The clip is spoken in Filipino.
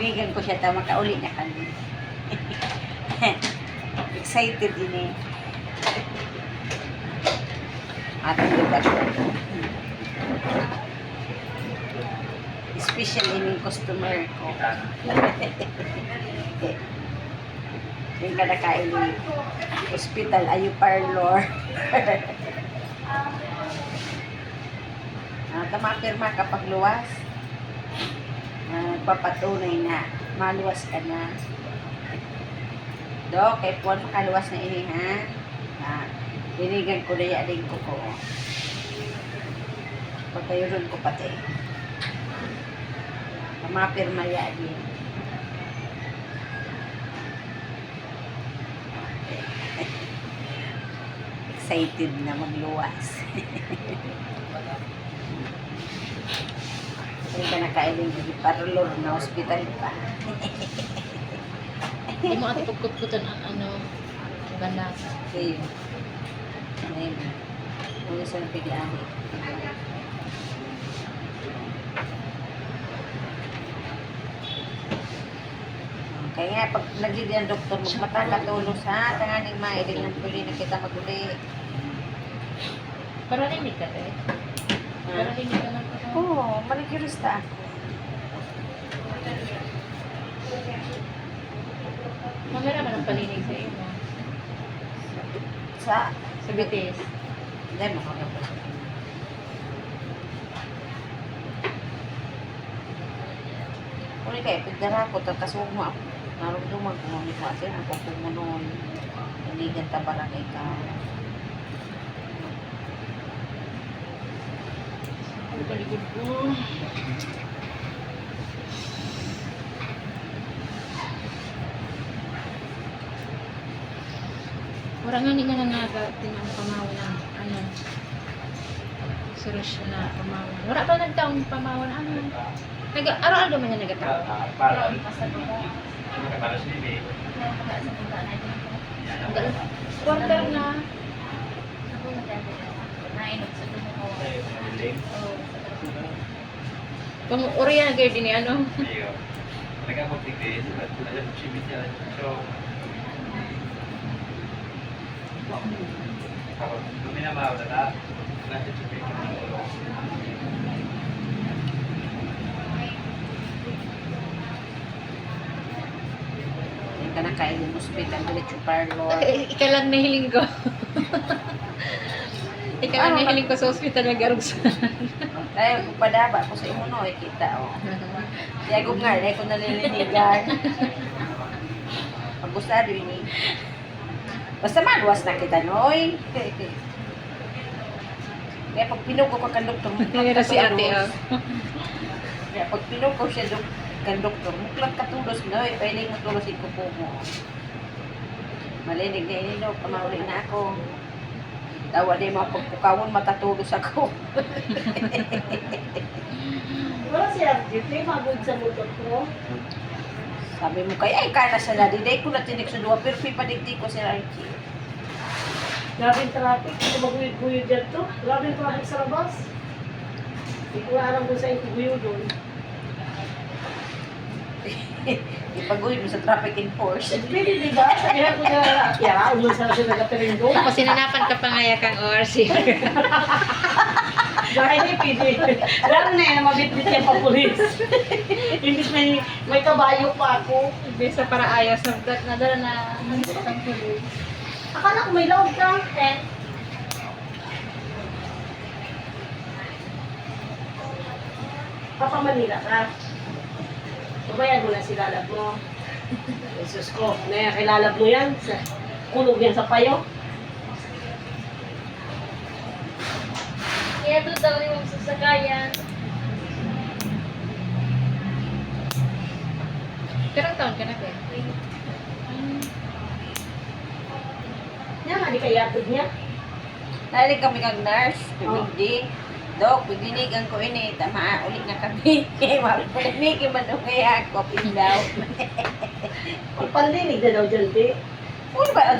Dinigan ko siya, tama ka uli na kami. Excited ini. Ating lugar. Special ini customer ko. Yung ka nakain ni hospital, ayu parlor. Tamapirma kapag luwas. Papatunay na maluwas ka na. Dok, kay Puan makaluwas na ini ha. Dinigan ko na yaling ko ko. Pagkayuron ko pati. Tamapirma yaling. Excited na magluwas. Hindi ka nakain yung parlor na hospital pa. Hindi mo ati pagkutkutan ang banda. Okay. Ngayon. Kung isa na pili-ahi. Kaya nga, pag nagdidi ang doktor, magmatakatulos ha. Tanganing mailing ng puli na kita maguli. Para rinig ka tayo. Para rinig ka lang. Oo, maligirista. Mamera man ang palinig sa iyo. No? Sa BTS. Hindi, makakapos. Kung kayo, pagdara ko, tatasog mo ako. Narumdumag ko, hindi ko kasi, magpapumunon. Hindi ganta barang ikaw. Ang paligod ko. Wala nga hindi ka na nagatin ang pamawan ng solusyon na pamawan. Wala pa nagtaong pamawan. Araw-araw naman niya nagataon. Quarter na. Pang Oriya na kayo din ano? Hindi ka nakain yung hospital, ulit yung parlor. Ika lang nahiling ko. Ika lang nahiling ko sa hospital nag-arugsan. Dahil kung padaba ko sa imuno, kita o. Kaya kung nga, dahil ko nalilinigan. Pag gusto rin eh. Basta maluwas na kita, noy. Kaya pag pinuko ka kang doktor, Kaya na si ate, oh. Kaya pag pinuko siya kang doktor, muklang katulos, noy. Pwede mo tulos yung kuko mo. Malinig na ini, no. Pamauli na ako. Tawa din mga pagpukawon, matatulos ako. Wala siya, Jeffrey, magod sa motor ko. Sabi mo kay ay kana sa ladi day ko na tinik sa duwa pero pipadigdi ko si Archie. Grabe yung traffic, ito maguyod-guyod dyan to. Grabe yung traffic sa labas. Hindi ko na alam kung saan yung guyod doon. Ipaguyod mo sa traffic enforcement. Pwede, di ba? Sabihan ko na, kaya ulo sa siya nagkapiringgo. Tapos sinanapan ka pa ngaya kang ORC. Dahil hindi pwede. Alam na yun, mabit-bit yan pa pulis. Imbis may kabayo pa ako. Bisa para ayos na nadala na ang tuloy. Akala ko may loob ka. Papa Manila ka. Pabayad mo na si lalab mo. Jesus ko, kilalab mo yan. Kulog yan sa payo. Kaya doon daw yung sasakayan. Karang taon ka na ba? Yan nga, di kaya atod niya. Dahil kami kang nurse, pibigdi. Dok, pidinigan ko ini, tama ulit na kami. Mapinig man daw kaya ako, pindaw. Pagpandinig na daw dyan, di. Ano ba,